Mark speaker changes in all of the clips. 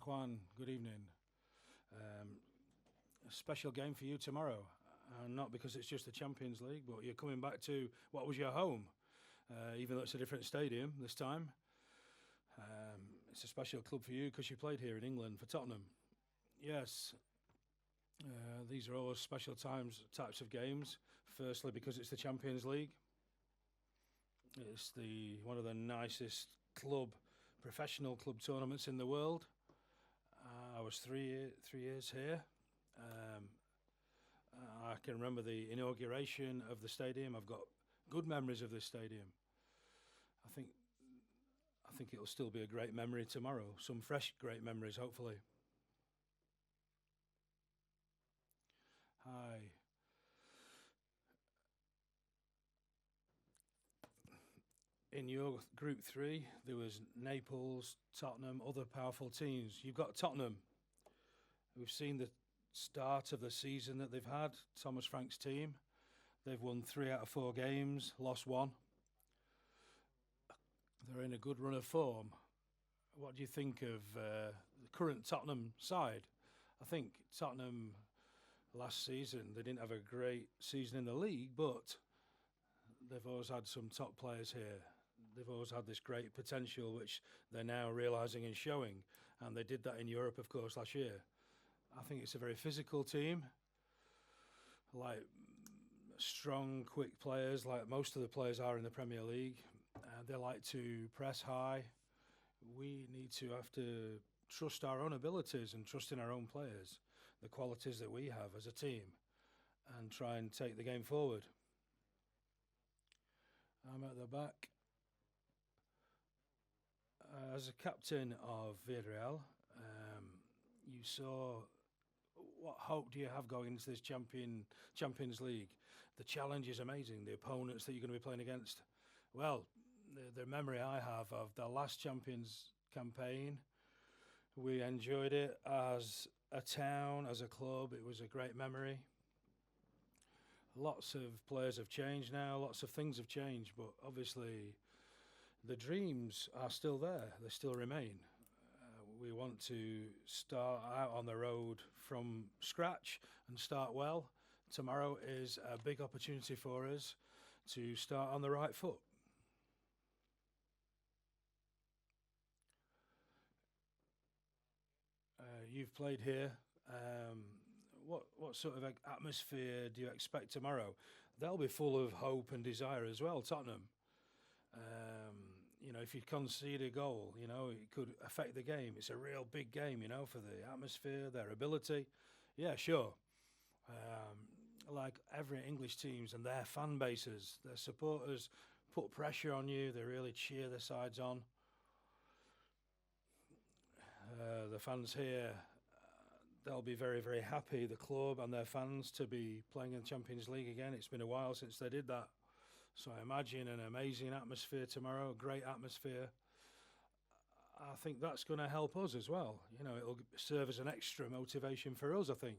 Speaker 1: Juan, good evening. A special game for you tomorrow, not because it's just the Champions League, but you're coming back to what was your home, even though it's a different stadium this time. It's a special club for you because you played here in England for Tottenham. Yes, these are always special types of games. Firstly, because it's the Champions League. It's one of the nicest professional club tournaments in the world. I was 3 years here. I can remember the inauguration of the stadium. I've got good memories of this stadium. I think it'll still be a great memory tomorrow. Some fresh great memories, hopefully. Hi. In your Group 3, there was Naples, Tottenham, other powerful teams. You've got Tottenham. We've seen the start of the season that they've had, Thomas Frank's team. They've won 3 out of 4 games, lost 1. They're in a good run of form. What do you think of the current Tottenham side? I think Tottenham last season, they didn't have a great season in the league, but they've always had some top players here. They've always had this great potential, which they're now realising and showing. And they did that in Europe, of course, last year. I think it's a very physical team, like strong, quick players, like most of the players are in the Premier League. They like to press high. We have to trust our own abilities and trust in our own players, the qualities that we have as a team, and try and take the game forward. I'm at the back. As a captain of Villarreal, you saw, what hope do you have going into this Champions League? The challenge is amazing. The opponents that you're going to be playing against. Well, the memory I have of the last Champions campaign, we enjoyed it as a town, as a club. It was a great memory. Lots of players have changed now. Lots of things have changed, but obviously the dreams are still there. They still remain. We want to start out on the road from scratch and start well. Tomorrow is a big opportunity for us to start on the right foot. You've played here. What sort of atmosphere do you expect tomorrow? They'll be full of hope and desire as well, Tottenham. If you concede a goal, it could affect the game. It's a real big game, for the atmosphere, their ability. Yeah, sure. Like every English teams and their fan bases, their supporters put pressure on you. They really cheer their sides on. The fans here, they'll be very, very happy, the club and their fans, to be playing in the Champions League again. It's been a while since they did that. So I imagine an amazing atmosphere tomorrow, a great atmosphere. I think that's going to help us as well. It'll serve as an extra motivation for us, I think.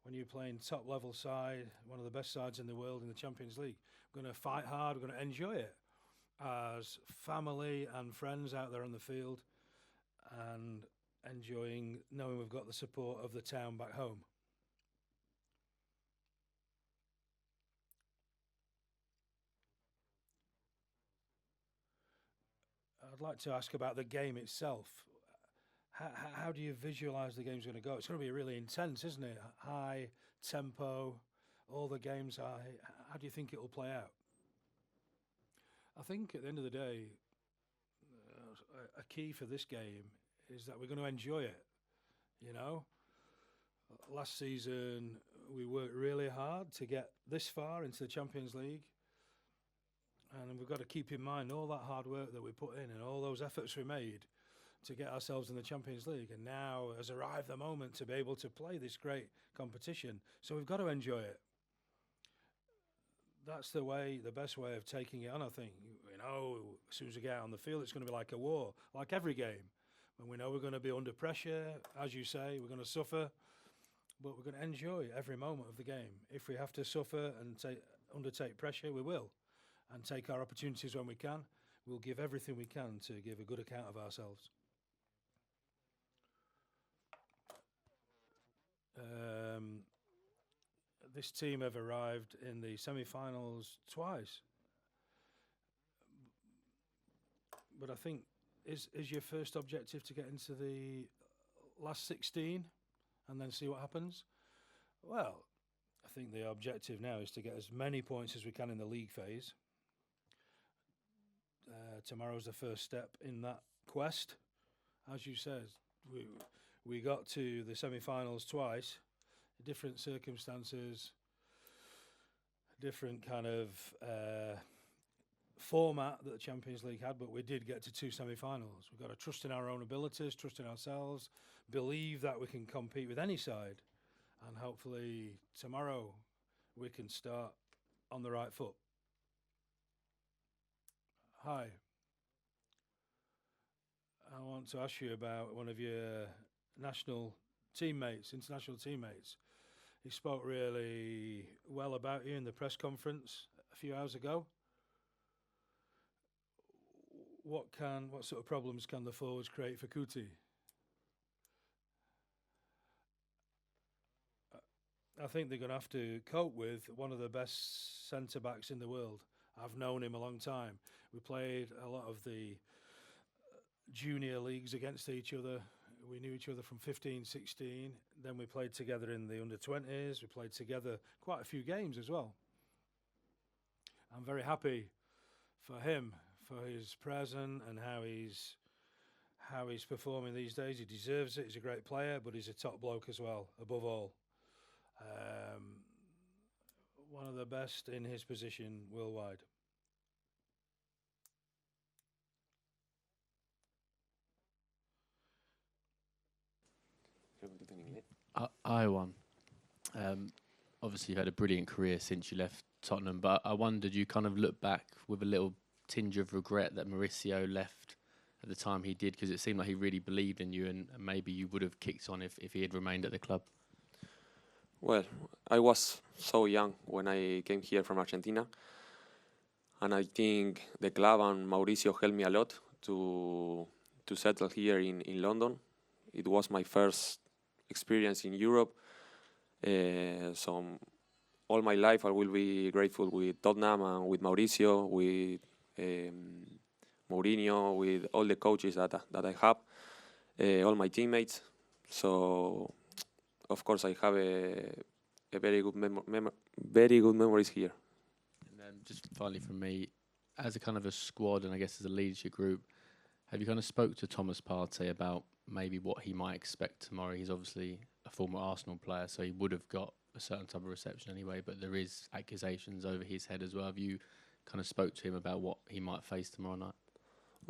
Speaker 1: When you're playing top-level side, one of the best sides in the world in the Champions League, we're going to fight hard, we're going to enjoy it as family and friends out there on the field and enjoying knowing we've got the support of the town back home. I'd like to ask about the game itself. How do you visualise the game's going to go? It's going to be really intense, isn't it? High tempo, all the games are. How do you think it will play out? I think at the end of the day, a key for this game is that we're going to enjoy it. Last season we worked really hard to get this far into the Champions League. And we've got to keep in mind all that hard work that we put in and all those efforts we made to get ourselves in the Champions League. And now has arrived the moment to be able to play this great competition. So we've got to enjoy it. That's the best way of taking it on, I think. As soon as we get out on the field, it's going to be like a war, like every game. And we know we're going to be under pressure, as you say, we're going to suffer. But we're going to enjoy every moment of the game. If we have to suffer and undertake pressure, we will. And take our opportunities when we can. We'll give everything we can to give a good account of ourselves. this team have arrived in the semi-finals twice. But I think, is your first objective to get into the last 16 and then see what happens? Well, I think the objective now is to get as many points as we can in the league phase. Tomorrow's the first step in that quest. As you said, we got to the semi-finals twice, different circumstances, different kind of format that the Champions League had, but we did get to 2 semi-finals. We've got to trust in our own abilities, trust in ourselves, believe that we can compete with any side, and hopefully tomorrow we can start on the right foot. Hi. I want to ask you about one of your international teammates. He spoke really well about you in the press conference a few hours ago. What sort of problems can the forwards create for Kuti? I think they're going to have to cope with one of the best centre-backs in the world. I've known him a long time. We played a lot of the junior leagues against each other. We knew each other from 15, 16. Then we played together in the under-20s. We played together quite a few games as well. I'm very happy for him, for his present and how he's performing these days. He deserves it. He's a great player, but he's a top bloke as well, above all. One of the best in his position worldwide.
Speaker 2: I won. Obviously, you've had a brilliant career since you left Tottenham, but I wondered, you kind of look back with a little tinge of regret that Mauricio left at the time he did, because it seemed like he really believed in you, and maybe you would have kicked on if he had remained at the club.
Speaker 3: Well, I was so young when I came here from Argentina, and I think the club and Mauricio helped me a lot to settle here in London. It was my first experience in Europe, so all my life I will be grateful with Tottenham and with Mauricio, with Mourinho, with all the coaches that I have, all my teammates. So, of course, I have a very good very good memories here.
Speaker 2: And then just finally from me, as a kind of a squad and I guess as a leadership group, have you kind of spoke to Thomas Partey about maybe what he might expect tomorrow? He's obviously a former Arsenal player, so he would have got a certain type of reception anyway, but there is accusations over his head as well. Have you kind of spoke to him about what he might face tomorrow night?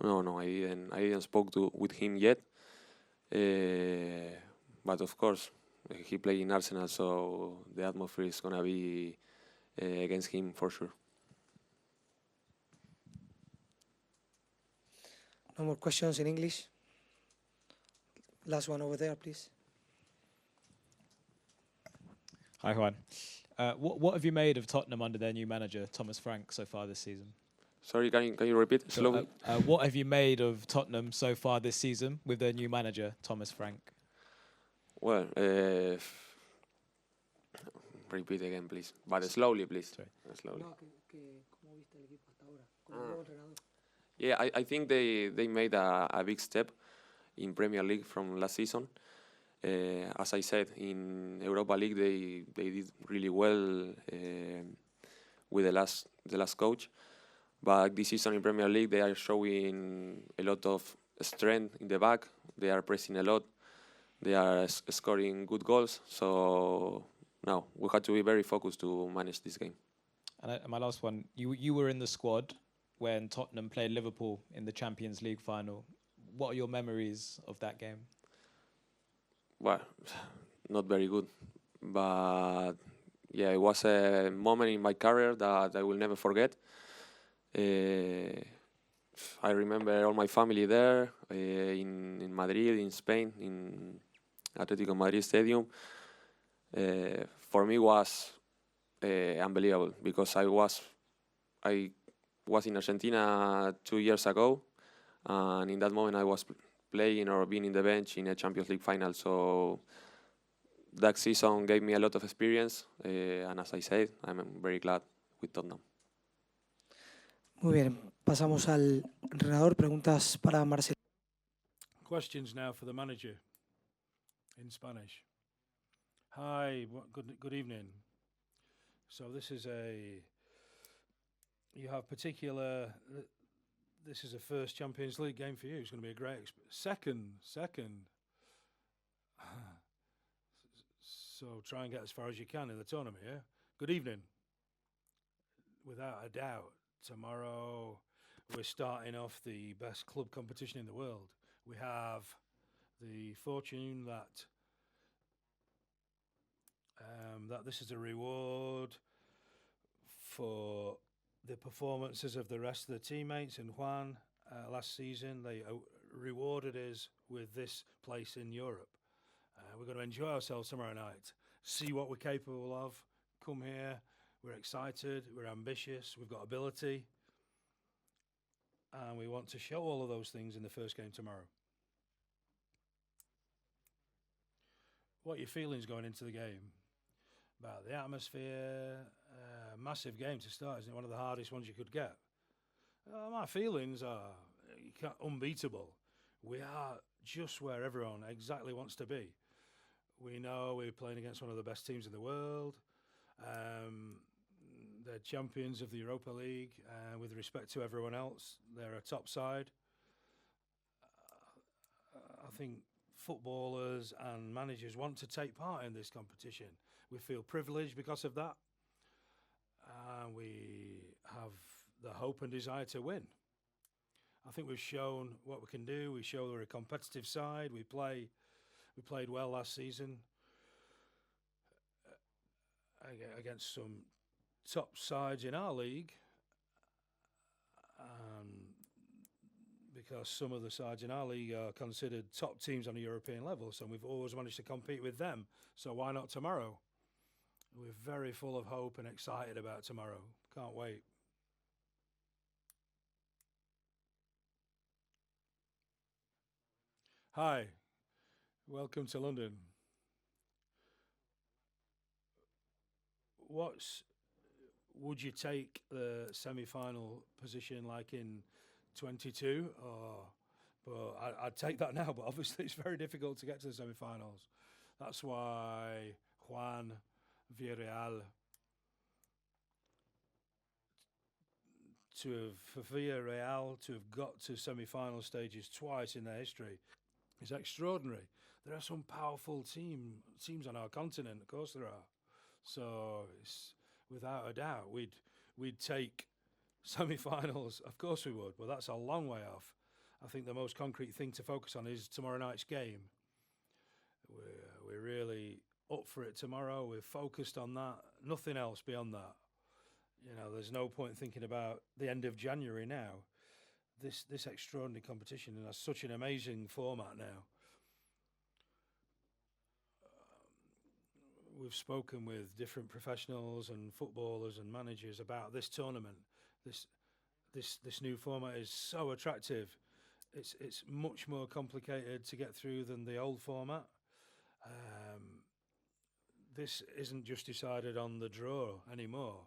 Speaker 3: No, I didn't spoke with him yet. But of course, he played in Arsenal, so the atmosphere is going to be against him for sure.
Speaker 4: No more questions in English? Last one over there, please.
Speaker 5: Hi, Juan. What have you made of Tottenham under their new manager, Thomas Frank, so far this season?
Speaker 3: Sorry, can you repeat slowly?
Speaker 5: What have you made of Tottenham so far this season with their new manager, Thomas Frank?
Speaker 3: Well, repeat again, please. But slowly, please.
Speaker 5: Sorry.
Speaker 3: Slowly. Yeah, I think they made a big step in Premier League from last season. As I said, in Europa League they did really well with the last coach. But this season in Premier League they are showing a lot of strength in the back. They are pressing a lot. They are scoring good goals. So now we have to be very focused to manage this game.
Speaker 5: And my last one, you were in the squad when Tottenham played Liverpool in the Champions League final. What are your memories of that game?
Speaker 3: Well, not very good. But yeah, it was a moment in my career that I will never forget. I remember all my family there in Madrid, in Spain, in Atlético Madrid Stadium. For me was unbelievable because I was in Argentina 2 years ago, and in that moment I was playing or being in the bench in a Champions League final. So that season gave me a lot of experience, and as I said, I'm very glad with Tottenham.
Speaker 4: Muy bien, pasamos al entrenador. Preguntas para Marcelo.
Speaker 1: Questions now for the manager in Spanish. Hi, good evening. So this is you have particular. This is a first Champions League game for you. It's going to be a great second. So try and get as far as you can in the tournament. Yeah. Good evening. Without a doubt, tomorrow we're starting off the best club competition in the world. We have the fortune that that this is a reward for the performances of the rest of the teammates in Juan last season. They rewarded us with this place in Europe. We're going to enjoy ourselves tomorrow night, see what we're capable of, come here, we're excited, we're ambitious, we've got ability, and we want to show all of those things in the first game tomorrow. What are your feelings going into the game? About the atmosphere, massive game to start, isn't it? One of the hardest ones you could get. My feelings are unbeatable. We are just where everyone exactly wants to be. We know we're playing against one of the best teams in the world. They're champions of the Europa League. With respect to everyone else, they're a top side. I think footballers and managers want to take part in this competition. We feel privileged because of that. We have the hope and desire to win. I think we've shown what we can do. We show we're a competitive side. We played well last season against some top sides in our league. Because some of the sides in our league are considered top teams on a European level, so we've always managed to compete with them. So why not tomorrow? We're very full of hope and excited about tomorrow. Can't wait. Hi, welcome to London. Would you take the semi-final position like in 22? But I'd take that now, but obviously it's very difficult to get to the semi-finals. That's why Juan, Villarreal, for Villarreal to have got to semi-final stages twice in their history is extraordinary. There are some powerful teams on our continent, of course there are. So it's, without a doubt, we'd take semi-finals. Of course we would, but that's a long way off. I think the most concrete thing to focus on is tomorrow night's game. We're really up for it tomorrow. We're focused on that. Nothing else beyond that. You know, there's no point thinking about the end of January now. This extraordinary competition has such an amazing format now. We've spoken with different professionals and footballers and managers about this tournament. This new format is so attractive. It's much more complicated to get through than the old format. This isn't just decided on the draw anymore.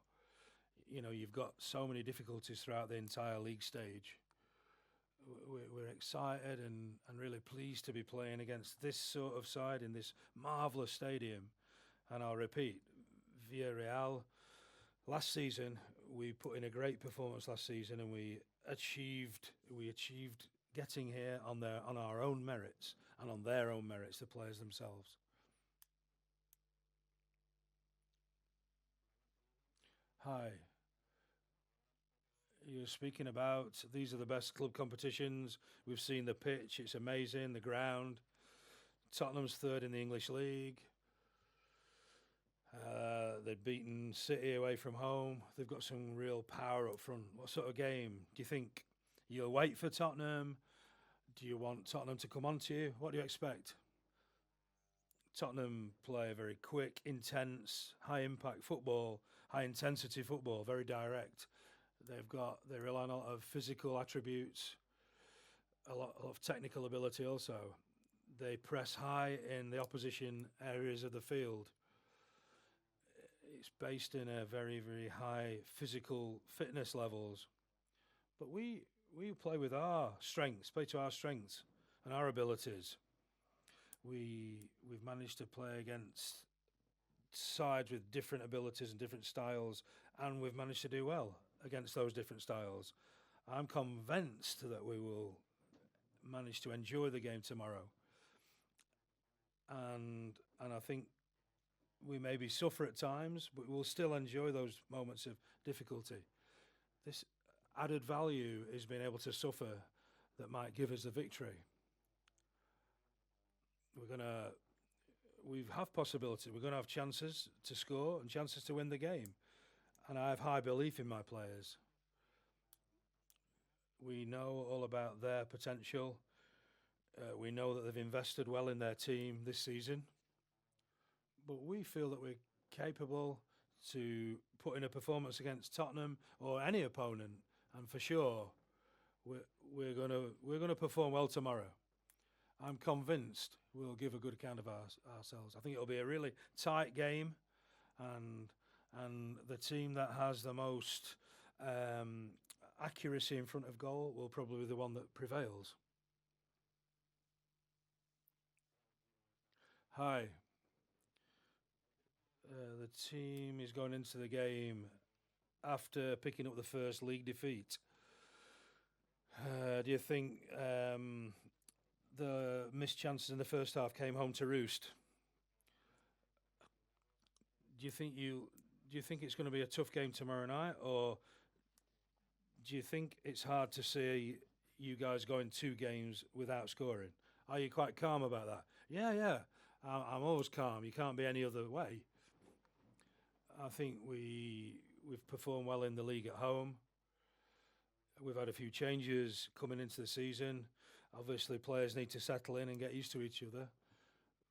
Speaker 1: You know, you've got so many difficulties throughout the entire league stage. We're excited and really pleased to be playing against this sort of side in this marvellous stadium. And I'll repeat, Villarreal, last season, we put in a great performance last season, and we achieved getting here on our own merits and on their own merits, the players themselves. Hi. You're speaking about these are the best club competitions. We've seen the pitch, it's amazing, the ground. Tottenham's third in the English League. They've beaten City away from home. They've got some real power up front. What sort of game do you think? You'll wait for Tottenham? Do you want Tottenham to come on to you? What do you expect? Tottenham play a very quick, intense, high-impact football, high-intensity football, very direct. They rely on a lot of physical attributes, a lot of technical ability also. They press high in the opposition areas of the field. It's based in a very, very high physical fitness levels. But we play with our strengths, play to our strengths and our abilities. We've managed to play against sides with different abilities and different styles, and we've managed to do well against those different styles. I'm convinced that we will manage to enjoy the game tomorrow. And I think we maybe suffer at times, but we'll still enjoy those moments of difficulty. This added value is being able to suffer that might give us the victory. We have possibility. We're going to have chances to score and chances to win the game. And I have high belief in my players. We know all about their potential. We know that they've invested well in their team this season. But we feel that we're capable to put in a performance against Tottenham or any opponent. And for sure, we're going to perform well tomorrow. I'm convinced we'll give a good account of ourselves. I think it'll be a really tight game, and the team that has the most accuracy in front of goal will probably be the one that prevails. Hi. The team is going into the game after picking up the first league defeat. Do you think the missed chances in the first half came home to roost? Do you think it's going to be a tough game tomorrow night, or do you think it's hard to see you guys going 2 games without scoring? Are you quite calm about that? Yeah. I'm always calm. You can't be any other way. I think we've performed well in the league at home. We've had a few changes coming into the season. Obviously, players need to settle in and get used to each other.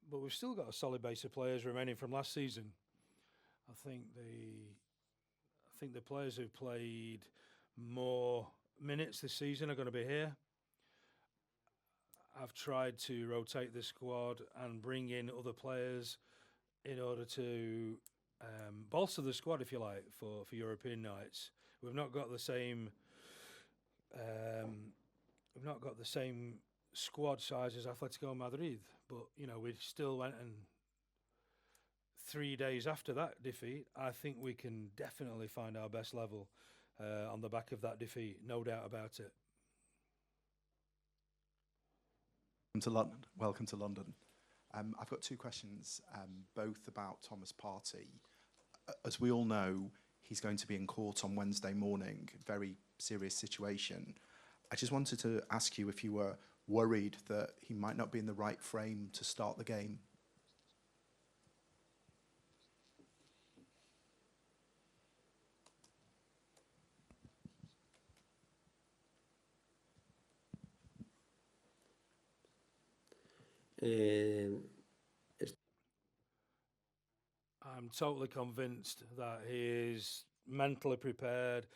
Speaker 1: But we've still got a solid base of players remaining from last season. I think the players who've played more minutes this season are going to be here. I've tried to rotate the squad and bring in other players in order to bolster the squad, if you like, for European nights. We've not got the same squad size as Atletico Madrid, but we still went, and 3 days after that defeat, I think we can definitely find our best level on the back of that defeat, no doubt about it.
Speaker 6: Welcome to London. I've got 2 questions, both about Thomas Partey. As we all know, he's going to be in court on Wednesday morning, very serious situation. I just wanted to ask you if you were worried that he might not be in the right frame to start the game.
Speaker 1: I'm totally convinced that he is mentally prepared,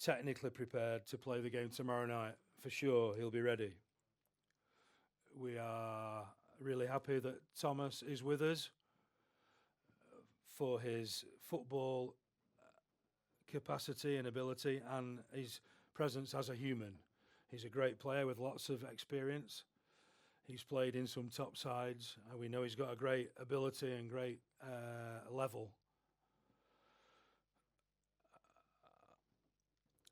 Speaker 1: technically prepared to play the game tomorrow night. For sure, he'll be ready. We are really happy that Thomas is with us for his football capacity and ability and his presence as a human. He's a great player with lots of experience. He's played in some top sides, and we know he's got a great ability and great level.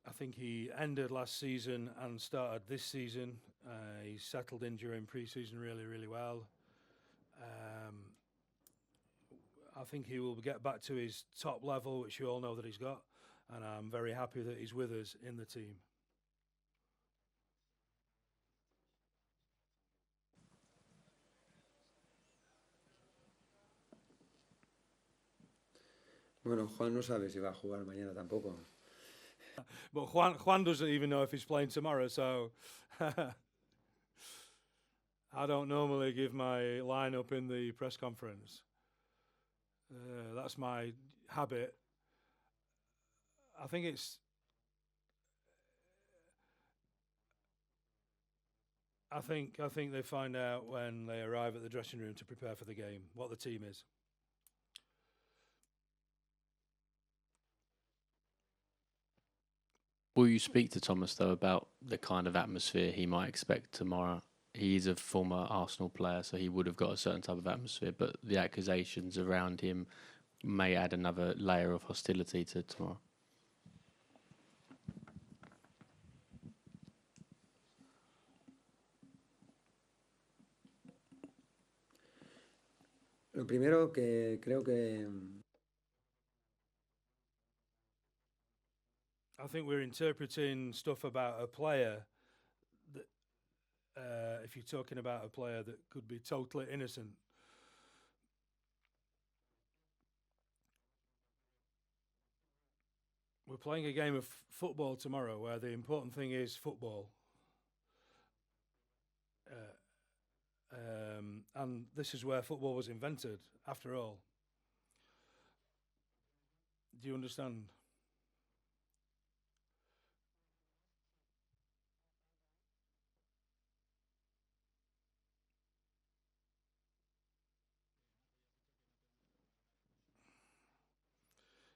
Speaker 1: I think he ended last season and started this season. He settled in during pre-season really, really well. I think he will get back to his top level, which you all know that he's got, and I'm very happy that he's with us in the team.
Speaker 7: Bueno, Juan no sabe si va a jugar mañana tampoco.
Speaker 1: But Juan doesn't even know if he's playing tomorrow, so I don't normally give my lineup in the press conference. That's my habit. I think it's I think they find out when they arrive at the dressing room to prepare for the game what the team is.
Speaker 2: Will you speak to Thomas, though, about the kind of atmosphere he might expect tomorrow? He's a former Arsenal player, so he would have got a certain type of atmosphere, but the accusations around him may add another layer of hostility to tomorrow.
Speaker 7: Lo primero que creo que
Speaker 1: I think we're interpreting stuff about a player that, if you're talking about a player that could be totally innocent. We're playing a game of football tomorrow where the important thing is football. And this is where football was invented, after all. Do you understand?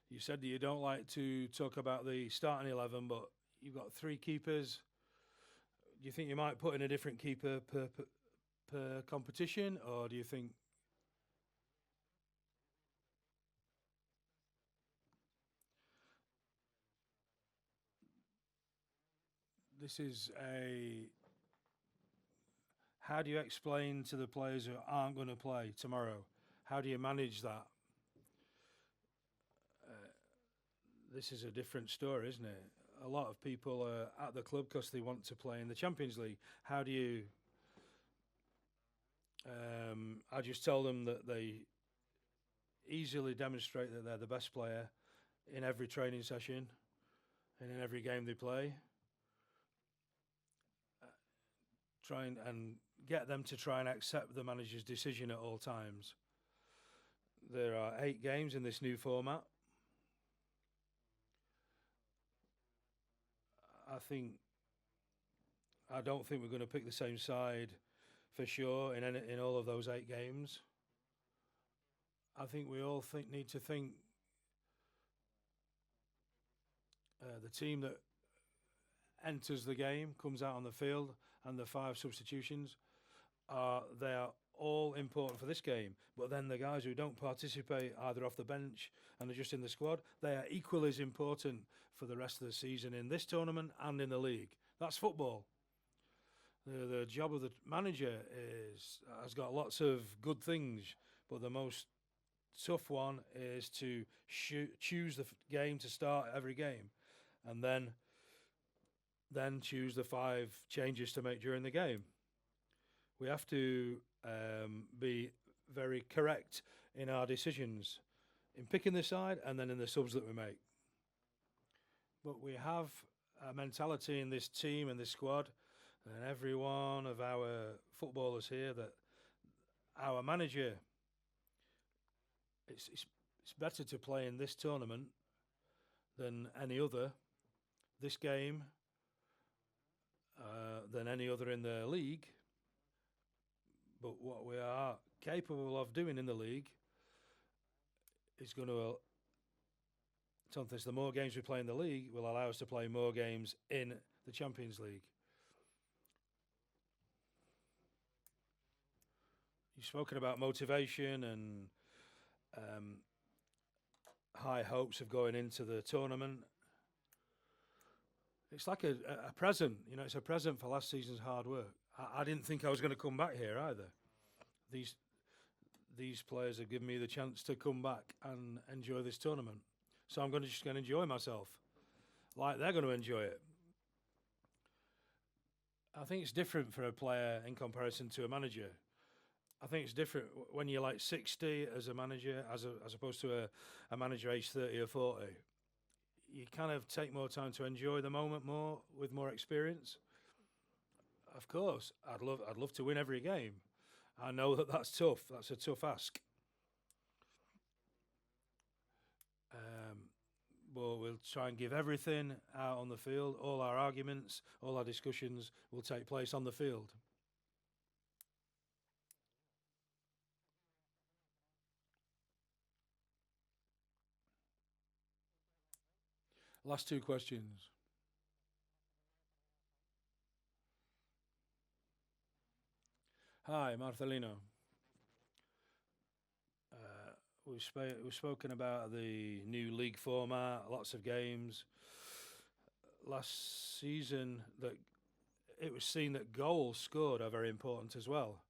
Speaker 1: You said that you don't like to talk about the starting 11, but you've got 3 keepers. Do you think you might put in a different keeper per competition, or do you think this is a... How do you explain to the players who aren't going to play tomorrow? How do you manage that? This is a different story, isn't it? A lot of people are at the club because they want to play in the Champions League. How do you... I just tell them that they easily demonstrate that they're the best player in every training session and in every game they play. Try and get them to try and accept the manager's decision at all times. There are 8 games in this new format. I don't think we're going to pick the same side for sure in all of those 8 games. I think we all need to think the team that enters the game, comes out on the field, and the 5 substitutions, they are all important for this game. But then the guys who don't participate, either off the bench and are just in the squad, they are equally as important for the rest of the season in this tournament and in the league. That's football. The job of the manager has got lots of good things, but the most tough one is to choose the game to start every game, and then choose the 5 changes to make during the game. We have to be very correct in our decisions in picking the side and then in the subs that we make. But we have a mentality in this team and this squad and every one of our footballers here that our manager, it's better to play in this tournament than any other, this game than any other in the league. But what we are capable of doing in the league is going to... the more games we play in the league will allow us to play more games in the Champions League. You've spoken about motivation and high hopes of going into the tournament. It's like a present, you know, it's a present for last season's hard work. I didn't think I was going to come back here either. These players have given me the chance to come back and enjoy this tournament. So I'm just going to enjoy myself like they're going to enjoy it. I think it's different for a player in comparison to a manager. I think it's different when you're like 60 as a manager as opposed to a manager age 30 or 40. You kind of take more time to enjoy the moment more with more experience. Of course, I'd love to win every game. I know that that's tough. That's a tough ask. But we'll try and give everything out on the field. All our arguments, all our discussions will take place on the field. Last two questions. Hi, Marcelino. We've spoken about the new league format, lots of games. Last season, that it was seen that goals scored are very important as well.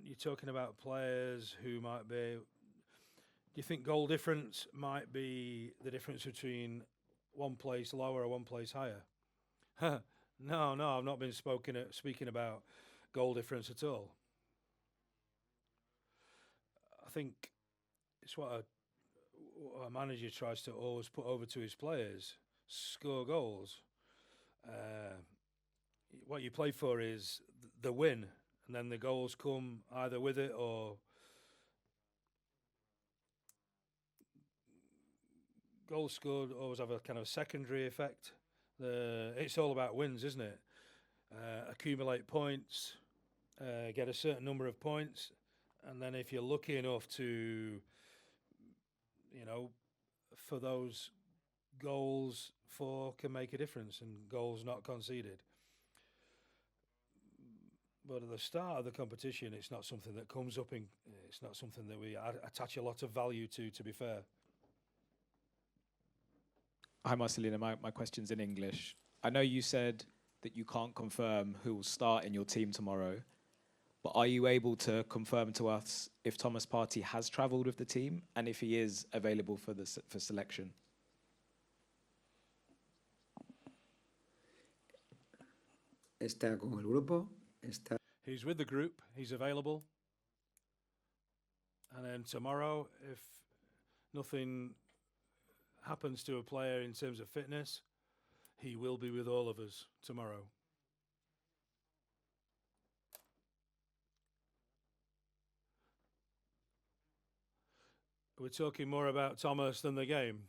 Speaker 1: You're talking about players who might be. Do you think goal difference might be the difference between one place lower or one place higher? No, I've not been speaking about goal difference at all. I think it's what a manager tries to always put over to his players: score goals. What you play for is the win, and then the goals come either with it or. Goals scored always have a kind of secondary effect. It's all about wins, isn't it? Accumulate points, get a certain number of points, and then if you're lucky enough to, for those goals for can make a difference and goals not conceded. But at the start of the competition, it's not something that comes up in. It's not something that we attach a lot of value to be fair.
Speaker 5: Hi, Marcelino. My question's in English. I know you said that you can't confirm who will start in your team tomorrow, but are you able to confirm to us if Thomas Partey has travelled with the team and if he is available for selection?
Speaker 7: Está con el grupo.
Speaker 1: He's with the group. He's available. And then tomorrow, if nothing happens to a player in terms of fitness, he will be with all of us tomorrow. We're talking more about Thomas than the game.